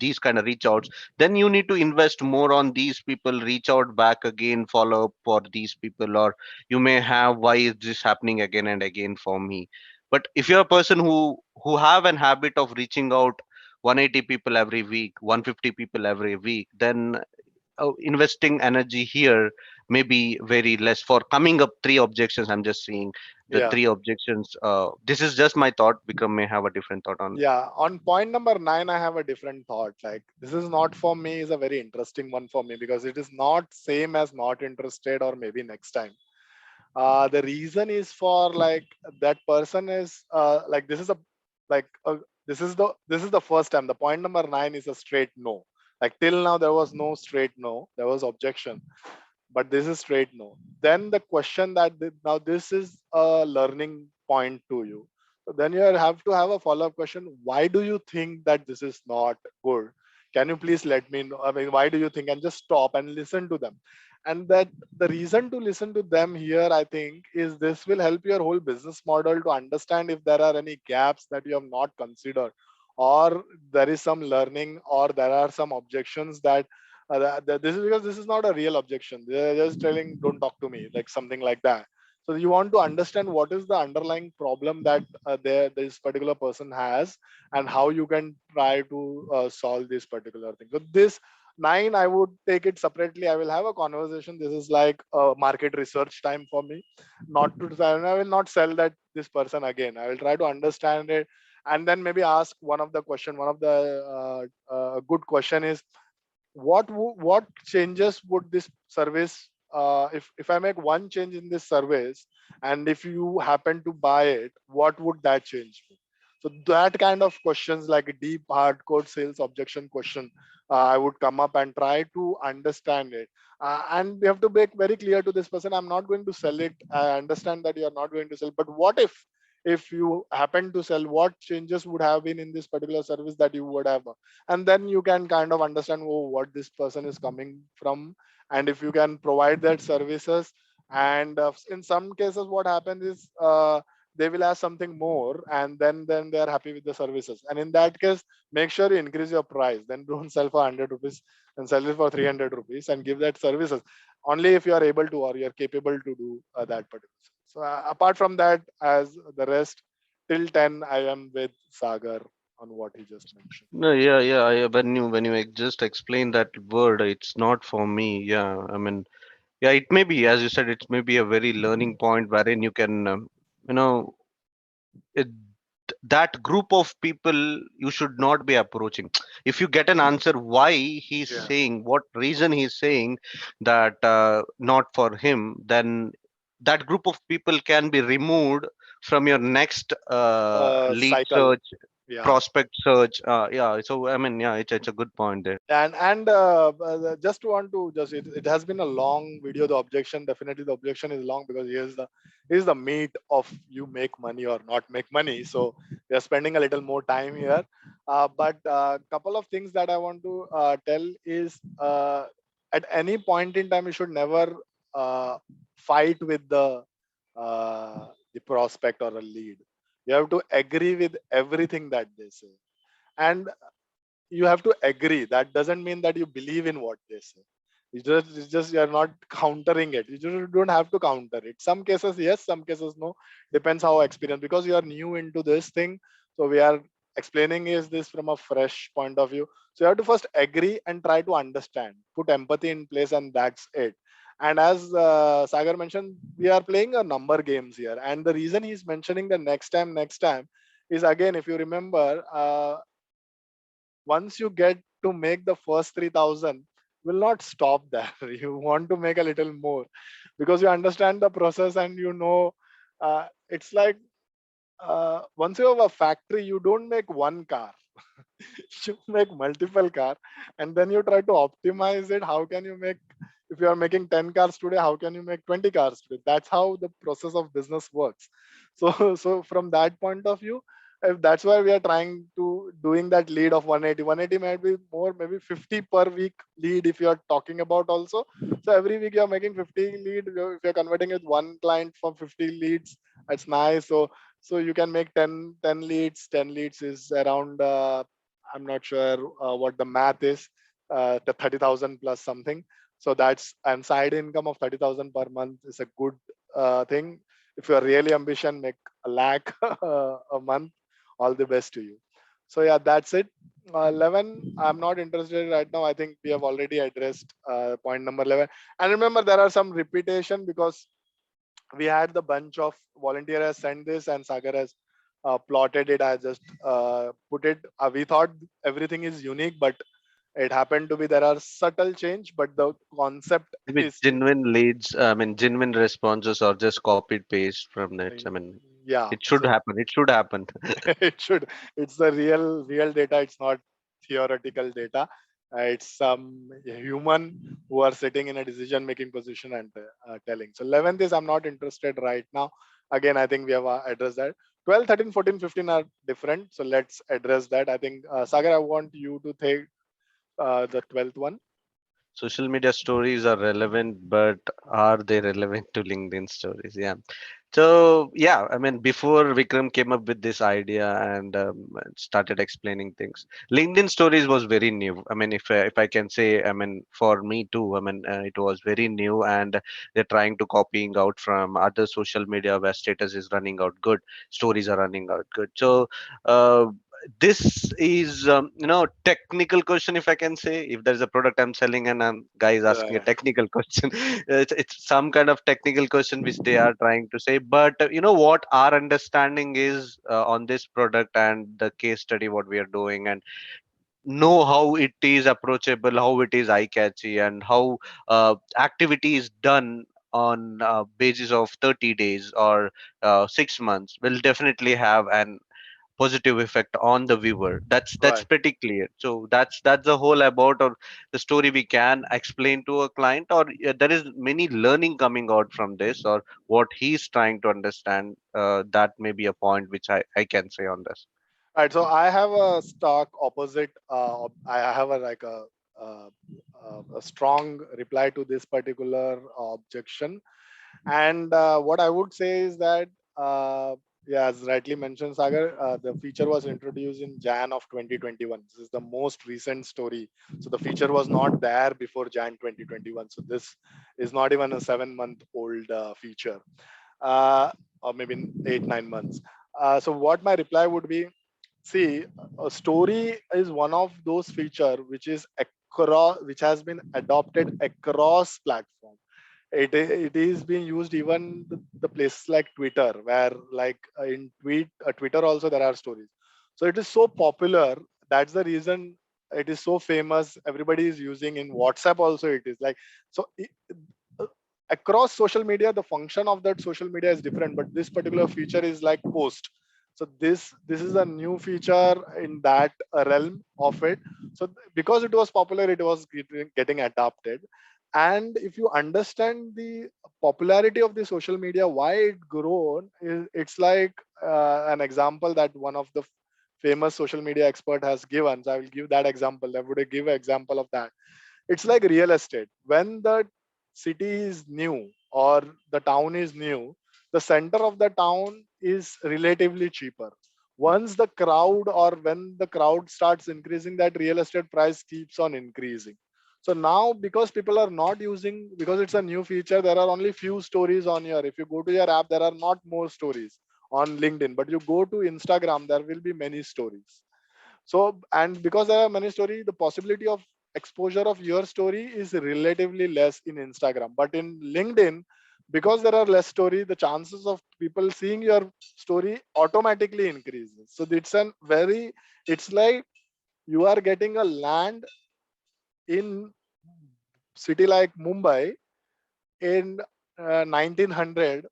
these kind of reach outs, then you need to invest more on these people, reach out back again, follow up for these people. Or you may have, why is this happening again and again for me? But if you're a person who have an habit of reaching out 180 people every week, 150 people every week, then investing energy here may be very less. For coming up three objections, I'm just saying the Yeah. three objections, this is just my thought. Vikram may have a different thought on. Yeah. On point number nine, I have a different thought. Like, this is not for me is a very interesting one for me, because it is not same as not interested or maybe next time. The reason is for like that person is like this is a like this is the first time. The point number nine is a straight no. Like till now there was no straight no. There was objection, but this is straight no. Then the question that now this is a learning point to you. So then you have to have a follow up question. Why do you think that this is not good? Can you please let me know? I mean, why do you think? And just stop and listen to them. And that the reason to listen to them here, I think, is this will help your whole business model to understand if there are any gaps that you have not considered, or there is some learning, or there are some objections that this is because this is not a real objection. They're just telling, don't talk to me, like something like that. So you want to understand what is the underlying problem that this particular person has, and how you can try to solve this particular thing. So this nine, I would take it separately. I will have a conversation. This is like a market research time for me. Not to, I will not sell that this person again. I will try to understand it, and then maybe ask one of the question. One of the good question is, what changes would this service, if I make one change in this service, and if you happen to buy it, what would that change me? So that kind of questions, like a deep hardcore sales objection question, I would come up and try to understand it. And we have to make very clear to this person, I'm not going to sell it. I understand that you are not going to sell, but what if you happen to sell, what changes would have been in this particular service that you would have? And then you can kind of understand, oh, what this person is coming from, and if you can provide that services. And in some cases what happens is, they will ask something more, and then they are happy with the services, and in that case, make sure you increase your price. Then don't sell for 100 rupees, and sell it for 300 rupees, and give that services only if you are able to, or you are capable to do that particular service. So apart from that, as the rest, till 10 I am with Sagar on what he just mentioned. No, yeah, yeah. When you just explain that word, it's not for me. Yeah, I mean, yeah, it may be, as you said, it may be a very learning point wherein you can, you know, that group of people you should not be approaching. If you get an answer why he's Yeah. saying, what reason he's saying that not for him, then that group of people can be removed from your next lead Cycle. search, Yeah. prospect search. Yeah, so I mean, yeah, it's a good point there. And just want to just it has been a long video. The objection, definitely the objection is long because here's the meat of you make money or not make money. So we are spending a little more time here. But couple of things that I want to tell is, at any point in time you should never fight with the prospect or a lead. You have to agree with everything that they say, and you have to agree. That doesn't mean that you believe in what they say. It's just you're not countering it. You just don't have to counter it. Some cases yes, some cases no. Depends how experience, because you are new into this thing. So we are explaining is this from a fresh point of view. So you have to first agree and try to understand, put empathy in place, and that's it. And as Sagar mentioned, we are playing a number games here, and the reason he's mentioning the next time is, again, if you remember, once you get to make the first 3,000, will not stop there. You want to make a little more, because you understand the process, and it's like, once you have a factory, you don't make one car. You make multiple car, and then you try to optimize it. How can you make, if you are making 10 cars today, how can you make 20 cars today? That's how the process of business works. So so from that point of view, if that's why we are trying to doing that lead of 180. 180 might be more, maybe 50 per week lead if you are talking about also. So every week you are making 50 lead. If you're converting with one client from 50 leads, that's nice. So you can make 10 leads. 10 leads is around, I'm not sure what the math is, the 30,000 plus something. So that's, and side income of 30,000 per month is a good thing. If you are really ambition, make a lakh a month. All the best to you. So yeah, that's it. 11, I'm not interested right now. I think we have already addressed point number 11. And remember, there are some repetition because we had the bunch of volunteer has sent this, and Sagar has plotted it. I just put it. We thought everything is unique, but it happened to be there are subtle change, but the concept Maybe is same. genuine leads, I mean, genuine responses or just copied paste from it. I mean, Yeah. it should So happen. It should happen. it should, it's the real data. It's not theoretical data. It's some human who are sitting in a decision making position and telling. So 11th is, I'm not interested right now. Again, I think we have addressed that. 12, 13, 14, 15 are different, so let's address that. I think, Sagar, I want you to take the 12th one. Social media stories are relevant, but are they relevant to LinkedIn stories? Yeah. So yeah, I mean, before Vikram came up with this idea and started explaining things, LinkedIn Stories was very new. I mean, if I can say, I mean, for me too, I mean, it was very new, and they're trying to copying out from other social media where status is running out good, stories are running out good. So uh, this is technical question, if I can say. If there's a product I'm selling and guy is asking a Yeah. technical question, it's some kind of technical question which they are trying to say. But you know what our understanding is on this product and the case study what we are doing, and know how it is approachable, how it is eye catchy, and how activity is done on basis of 30 days or 6 months will definitely have an positive effect on the viewer. That's Right. pretty clear. So that's the whole about, or the story we can explain to a client, or there is many learning coming out from this, or what he's trying to understand. That may be a point which I can say on this. Right. So I have a stark opposite. I have a like uh, a strong reply to this particular objection. And what I would say is that, yeah, as rightly mentioned, Sagar, the feature was introduced in Jan of 2021. This is the most recent story. So the feature was not there before Jan 2021. So this is not even a 7-month old feature, or maybe 8, 9 months. So what my reply would be: see, a story is one of those feature which is across, which has been adopted across platform. It is being used even the places like Twitter, where like in Twitter also there are stories. So it is so popular. That's the reason it is so famous. Everybody is using. In WhatsApp also it is like. So uh, across social media, the function of that social media is different, but this particular feature is like post. So this is a new feature in that realm of it. So because it was popular, it was getting adopted. And if you understand the popularity of the social media, why it grown, it's like an example that one of the famous social media expert has given. So I will give that example. I would give an example of that. It's like real estate. When the city is new or the town is new, the center of the town is relatively cheaper. Once the crowd, or when the crowd starts increasing, that real estate price keeps on increasing. So now, because people are not using, because it's a new feature, there are only few stories on your. If you go to your app, there are not more stories on LinkedIn, but you go to Instagram, there will be many stories. So, and because there are many stories, the possibility of exposure of your story is relatively less in Instagram. But in LinkedIn, because there are less story, the chances of people seeing your story automatically increases. So it's an very, it's like you are getting a land in city like Mumbai in 1900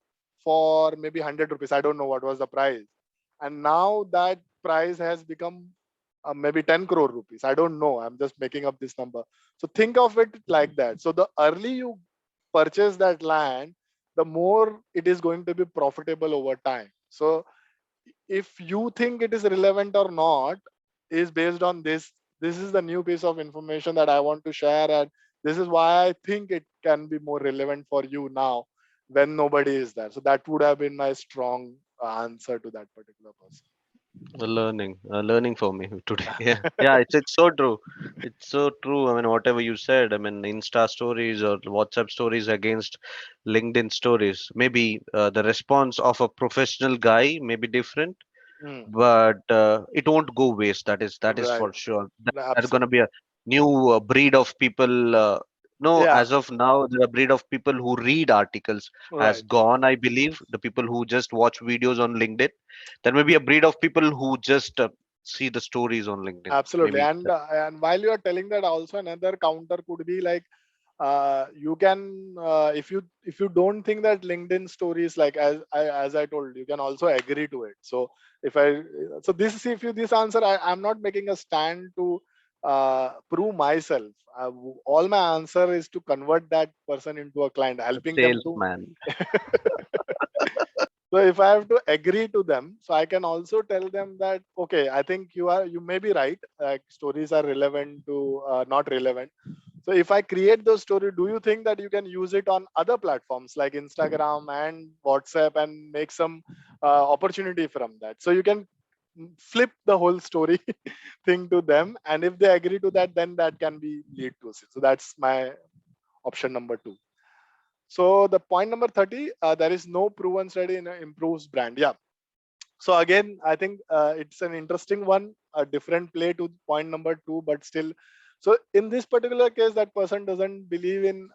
for maybe 100 rupees. I don't know what was the price. And now that price has become maybe 10 crore rupees. I don't know. I'm just making up this number. So think of it like that. So the early you purchase that land, the more it is going to be profitable over time. So if you think it is relevant or not is based on this is the new piece of information that I want to share, and this is why I think it can be more relevant for you now when nobody is there. So that would have been my strong answer to that particular person. Learning for me today. Yeah, yeah, it's so true. It's so true. I mean, whatever you said. I mean, Insta stories or WhatsApp stories against LinkedIn stories. Maybe the response of a professional guy may be different, Hmm. but it won't go waste. That is Right. for sure. There's gonna be Absolutely. a new breed of people. No, Yeah. as of now, the breed of people who read articles has Right. gone. I believe the people who just watch videos on LinkedIn. There may be a breed of people who just see the stories on LinkedIn. Absolutely. Maybe. And while you are telling that, also another counter could be like you can if you don't think that LinkedIn stories, like as I told, you can also agree to it. So if I so this if you this answer, I'm not making a stand to prove myself. All my answer is to convert that person into a client, A helping them to. salesman. So if I have to agree to them, so I can also tell them that okay, I think you may be right. Like stories are relevant to not relevant. So if I create those story, do you think that you can use it on other platforms like Instagram and WhatsApp and make some opportunity from that? So you can flip the whole story thing to them, and if they agree to that, then that can be lead to it. So that's my option number two. So the point number 30, there is no proven study in improves brand. Yeah. So again, I think it's an interesting one, a different play to point number two, but still. So in this particular case, that person doesn't believe in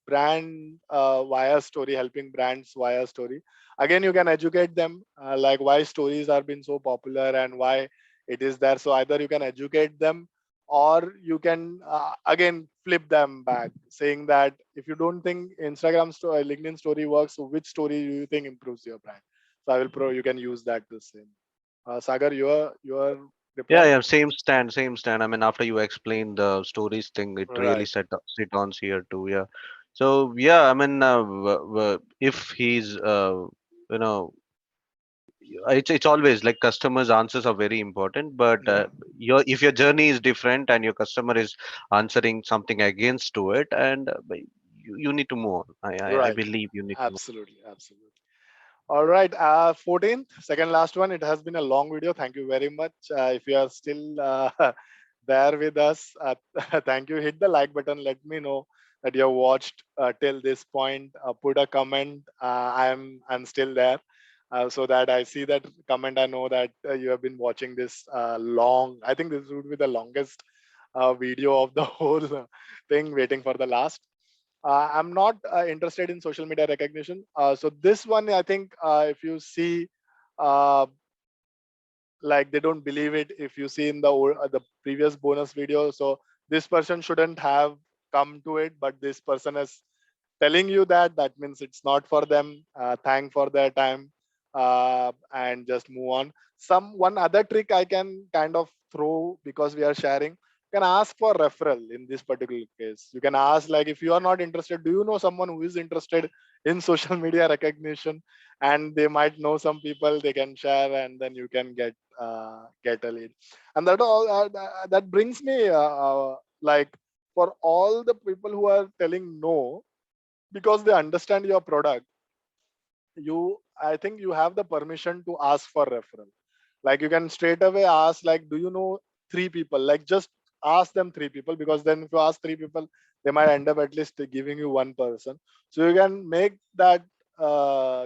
brand via story, helping brands via story. Again, you can educate them like why stories are being so popular and why it is there. So either you can educate them, or you can again flip them back, saying that if you don't think Instagram story, LinkedIn story works, so which story do you think improves your brand? So I will pro. You can use that the same. Sagar, your Yeah, reply. yeah, same stand, same stand. I mean, after you explain the stories thing, it really Right. sit on here too. Yeah. So yeah, I mean, if he's, you know, it's always like customers' answers are very important. But Yeah. your if your journey is different and your customer is answering something against to it, and you need to move on. I Right. believe you need to move. Absolutely. Absolutely. All right. 14th, second last one. It has been a long video. Thank you very much. If you are still there with us, thank you. Hit the like button. Let me know that you have watched till this point. Put a comment. I'm still there. So that I see that comment, I know that you have been watching this long. I think this would be the longest video of the whole thing, waiting for the last. I'm not interested in social media recognition. So this one, I think, if you see, uh, like they don't believe it. If you see in the previous bonus video, so this person shouldn't have come to it, but this person has telling you that, that means it's not for them. Thank for their time, and just move on. Some one other trick I can kind of throw, because we are sharing, you can ask for referral. In this particular case, you can ask, like, if you are not interested, do you know someone who is interested in social media recognition? And they might know some people, they can share, and then you can get a lead. And that all that brings me, like, for all the people who are telling no because they understand your product, you I think you have the permission to ask for referral. Like, you can straight away ask, like, do you know three people? Like, just ask them three people, because then if you ask three people, they might end up at least giving you one person. So you can make that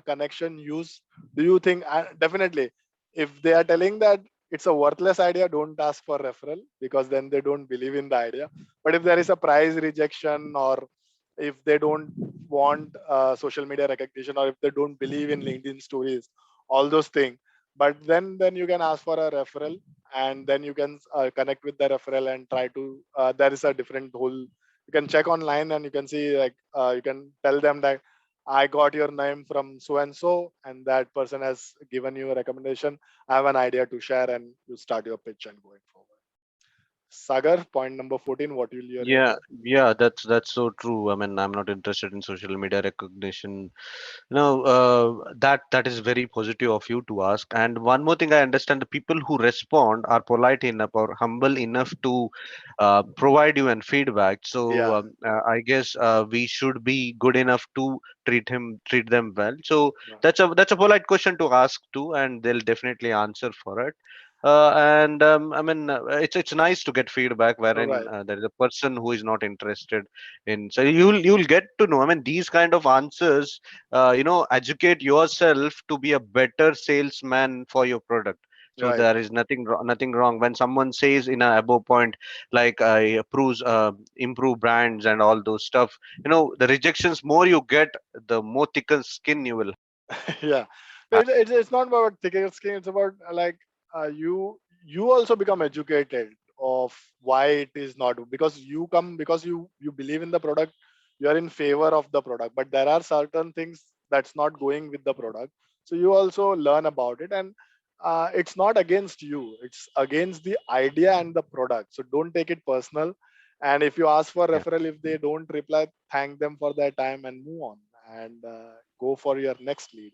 connection use. Do you think, definitely, if they are telling that it's a worthless idea, don't ask for referral, because then they don't believe in the idea. But if there is a price rejection, or if they don't want social media recognition, or if they don't believe in LinkedIn stories, all those things, but then you can ask for a referral, and then you can connect with the referral and try to, there is a different whole, you can check online and you can see, like, you can tell them that I got your name from so, and that person has given you a recommendation. I have an idea to share, and you start your pitch and going forward. Sagar, point number 14, what will your Yeah, input? yeah, that's so true. I mean, I'm not interested in social media recognition. No, that is very positive of you to ask. And one more thing, I understand the people who respond are polite enough or humble enough to provide you and feedback. So Yeah, I guess we should be good enough to treat them well. So yeah. that's a polite question to ask too, and they'll definitely answer for it. And I mean, it's nice to get feedback All wherein right. there is a person who is not interested in. So you'll get to know. I mean, these kind of answers, educate yourself to be a better salesman for your product. So Right. there is nothing wrong when someone says in a above point, like approves improve brands and all those stuff. The rejections more you get, the more thicker skin you will Yeah. So have. it's not about thicker skin. It's about, like, you also become educated of why it is not, because you come, because you believe in the product, you are in favor of the product, but there are certain things that's not going with the product. So you also learn about it, and it's not against you, it's against the idea and the product. So don't take it personal. And if you ask for Yeah. referral, if they don't reply, thank them for their time and move on, and go for your next lead.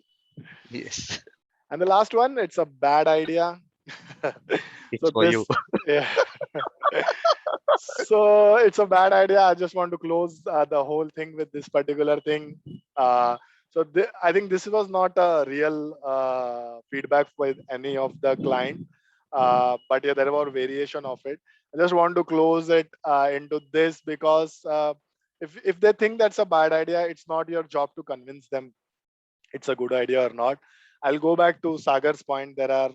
Yes. And the last one, it's a bad idea. It's So for you. this, yeah. So it's a bad idea. I just want to close the whole thing with this particular thing. I think this was not a real feedback with any of the client, but yeah, there were variation of it. I just want to close it into this, because if they think that's a bad idea, it's not your job to convince them it's a good idea or not. I'll go back to Sagar's point. There are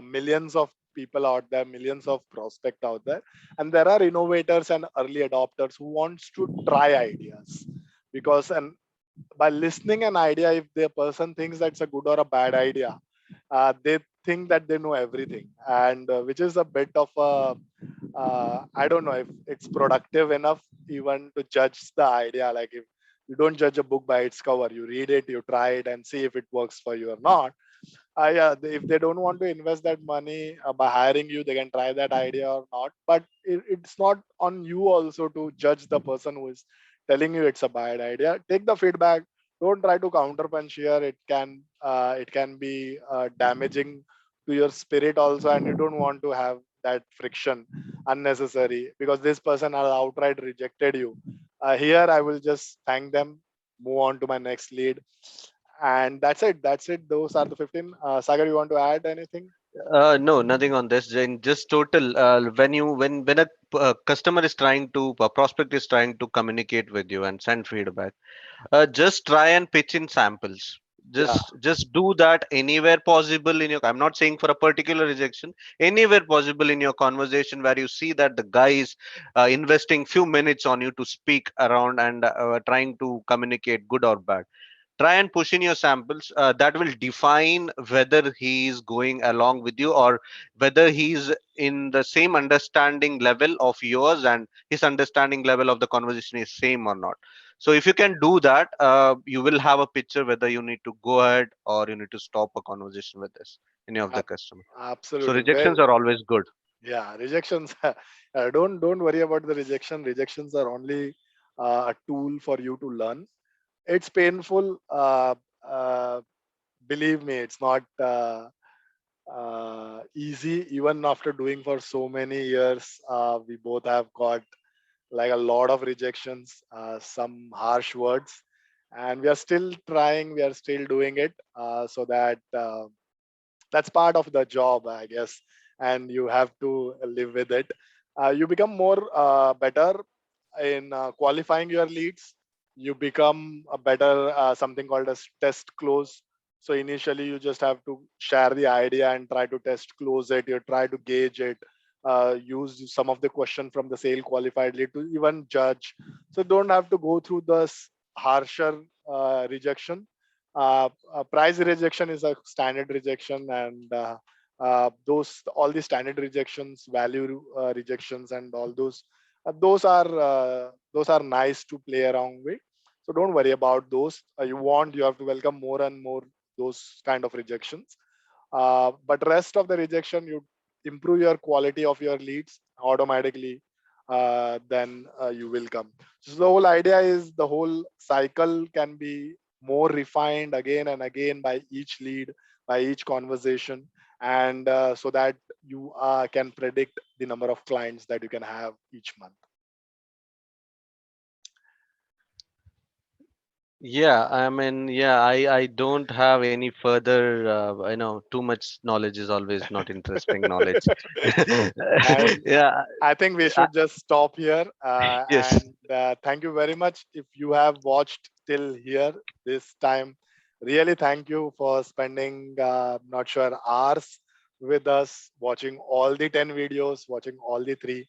millions of people out there, millions of prospect out there, and there are innovators and early adopters who wants to try ideas, because, and by listening an idea, if the person thinks that's a good or a bad idea, they think that they know everything, and which is a bit of a, I don't know if it's productive enough even to judge the idea. Like, if you don't judge a book by its cover, you read it, you try it, and see if it works for you or not. Yeah, if they don't want to invest that money by hiring you, they can try that idea or not. But it's not on you also to judge the person who is telling you it's a bad idea. Take the feedback. Don't try to counterpunch here. It can be damaging to your spirit also, and you don't want to have that friction unnecessary, because this person has outright rejected you. Here, I will just thank them, move on to my next lead, and that's it. Those are the 15. Sagar, you want to add anything? No, nothing on this. Just total. When a customer is trying to, a prospect is trying to communicate with you and send feedback, just try and pitch in samples. Yeah, Just do that anywhere possible in your, I'm not saying for a particular rejection, anywhere possible in your conversation where you see that the guy is investing few minutes on you to speak around and trying to communicate good or bad. Try and push in your samples, that will define whether he is going along with you, or whether he's in the same understanding level of yours and his understanding level of the conversation is same or not. So if you can do that, you will have a picture whether you need to go ahead or you need to stop a conversation with this any of the ab- customer. So absolutely. rejections Well, are always good. yeah, rejections. Don't worry about the rejection. Rejections are only a tool for you to learn. It's painful. Uh, Believe me, it's not easy. Even after doing for so many years, we both have got like a lot of rejections, some harsh words, and we are still trying. We are still doing it, so that that's part of the job, I guess, and you have to live with it. You become more better in qualifying your leads. You become a better something called as test close. So initially you just have to share the idea and try to test close it. You try to gauge it, use some of the question from the sale qualified lead to even judge. So don't have to go through this harsher rejection. Price rejection is a standard rejection, and those all the standard rejections, value rejections, and all those are nice to play around with. So don't worry about those. You have to welcome more and more those kind of rejections. But rest of the rejection, you improve your quality of your leads automatically. Then you will come. So the whole idea is the whole cycle can be more refined again and again by each lead, by each conversation, and so that you can predict the number of clients that you can have each month. Yeah, I mean, yeah, I don't have any further, I know too much knowledge is always not interesting knowledge. And Yeah, I think we I, should just stop here. yes. And thank you very much. If you have watched till here this time, really thank you for spending, not sure, hours with us, watching all the 10 videos, watching all the three.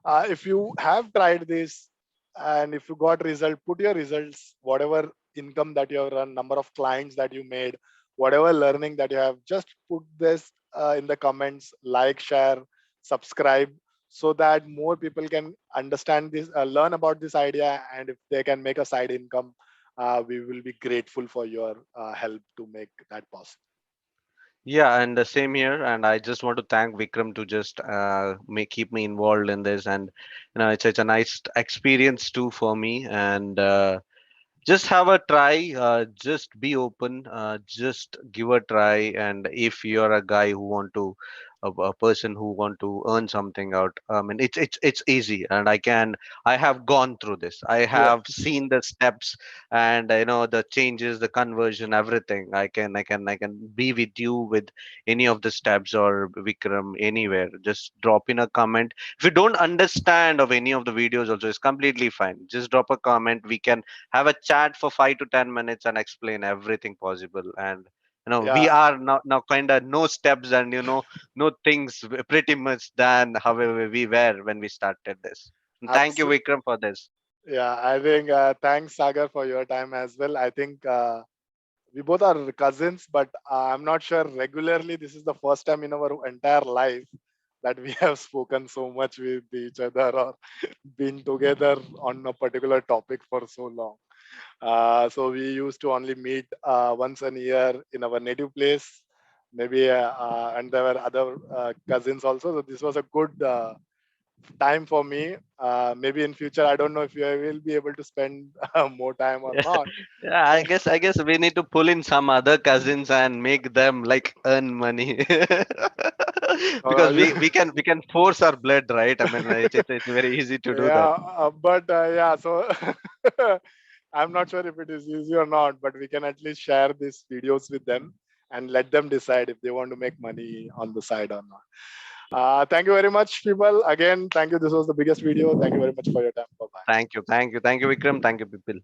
If you have tried this and if you got result, put your results, whatever income that you have run, number of clients that you made, whatever learning that you have, just put this in the comments, like, share, subscribe, so that more people can understand this, learn about this idea, and if they can make a side income, we will be grateful for your help to make that possible. Yeah, and the same here. And I just want to thank Vikram to just make keep me involved in this. And it's a nice experience too for me. And just have a try, just be open, just give a try. And if you're a guy who want to a person who want to earn something out, I mean, it's easy. And I have gone through this, I Yeah, have seen the steps, and the changes, the conversion, everything. I can be with you with any of the steps, or Vikram, anywhere. Just drop in a comment. If you don't understand of any of the videos also, it's completely fine. Just drop a comment. We can have a chat for 5 to 10 minutes and explain everything possible. And we yeah, are now kind of no steps, and no things pretty much than however we were when we started this. And thank you, absolutely. Vikram, for this. Yeah, I think thanks, Sagar, for your time as well. I think we both are cousins, but I'm not sure regularly. This is the first time in our entire life that we have spoken so much with each other or been together on a particular topic for so long. So we used to only meet once a year in our native place, maybe, and there were other cousins also. So this was a good time for me. Maybe in future, I don't know if I will be able to spend more time or not. Yeah, I guess we need to pull in some other cousins and make them like earn money. Because You, we can force our blood, right? I mean, it's very easy to do that. yeah, but yeah, so I'm not sure if it is easy or not, but we can at least share these videos with them and let them decide if they want to make money on the side or not. Thank you very much, people. Again, thank you. This was the biggest video. Thank you very much for your time. Bye bye. Thank you, Vikram. Thank you, people.